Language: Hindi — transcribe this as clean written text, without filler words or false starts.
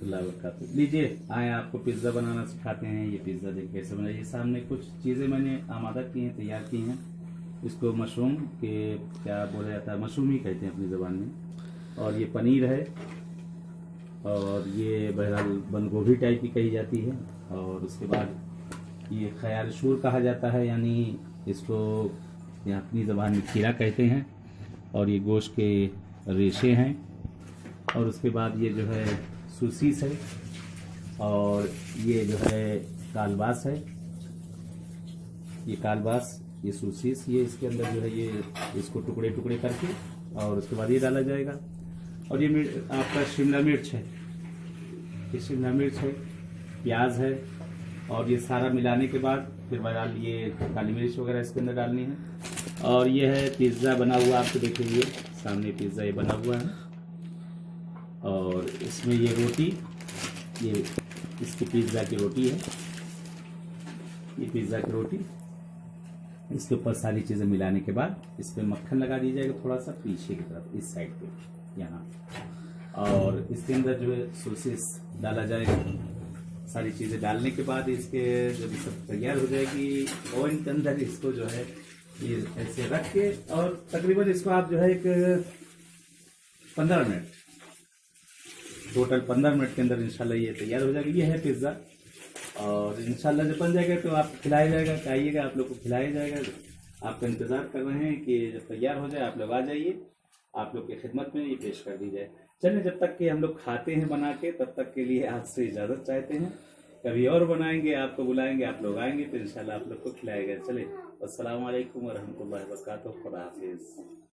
रहमतुल्लाहि व बरकातुहू। लीजिए आए आपको पिज़्ज़ा बनाना सिखाते हैं। ये पिज़्ज़ा देखिए कैसे बनाइए। सामने कुछ चीज़ें मैंने आमादा की हैं, तैयार की हैं। इसको मशरूम के क्या बोला जाता है, मशरूम ही कहते हैं अपनी ज़बान में। और ये पनीर है, और ये बहरहाल बंद गोभी टाइप की कही जाती है। और उसके बाद ये ख़याल शूर कहा जाता है, यानी इसको यहाँ अपनी ज़बान में खीरा कहते हैं। और ये गोश्त के रेशे हैं। और उसके बाद ये जो है सोसिस है, और ये जो है कालबास है। ये कालबास, ये सोसिस, ये इसके अंदर जो है ये इसको टुकड़े टुकड़े करके और उसके बाद ये डाला जाएगा। और ये आपका शिमला मिर्च है, ये शिमला मिर्च है, प्याज है। और ये सारा मिलाने के बाद फिर बहरहाल ये काली मिर्च वगैरह इसके अंदर डालनी है। और ये है पिज़्ज़ा बना हुआ, आपको देखिए सामने पिज़्ज़ा ये बना हुआ है। और इसमें ये रोटी, ये इसकी पिज़्ज़ा की रोटी है, ये पिज़्ज़ा की रोटी। इसके ऊपर सारी चीज़ें मिलाने के बाद इस पर मक्खन लगा दी जाएगा थोड़ा सा पीछे की तरफ, इस साइड पे यहाँ। और इसके अंदर जो है सोसिस डाला जाएगा। सारी चीज़ें डालने के बाद इसके जब सब तैयार हो जाएगी, ओवन के अंदर इसको जो है ये ऐसे रख के, और तकरीबन इसको आप जो है एक 15 मिनट, टोटल 15 मिनट के अंदर इंशाल्लाह ये तैयार हो जाएगी। ये है पिज़्ज़ा। और इंशाल्लाह जब बन जाएगा तो आप खिलाया जाएगा, खाइएगा, आप लोग को खिलाया जाएगा। आपका इंतज़ार कर रहे हैं कि जब तैयार हो जाए आप लोग आ जाइए, आप लोग की खिदमत में ये पेश कर दी जाए। चलिए, जब तक कि हम लोग खाते हैं बना के, तब तक के लिए आपसे इजाज़त चाहते हैं। कभी और बनाएंगे, आपको बुलाएंगे, आप लोग आएंगे तो इंशाल्लाह आप लोग को खिलाएगा। चलिए, अस्सलाम वालेकुम व रहमतुल्लाहि व बरकातुहू। खुदा हाफिज़।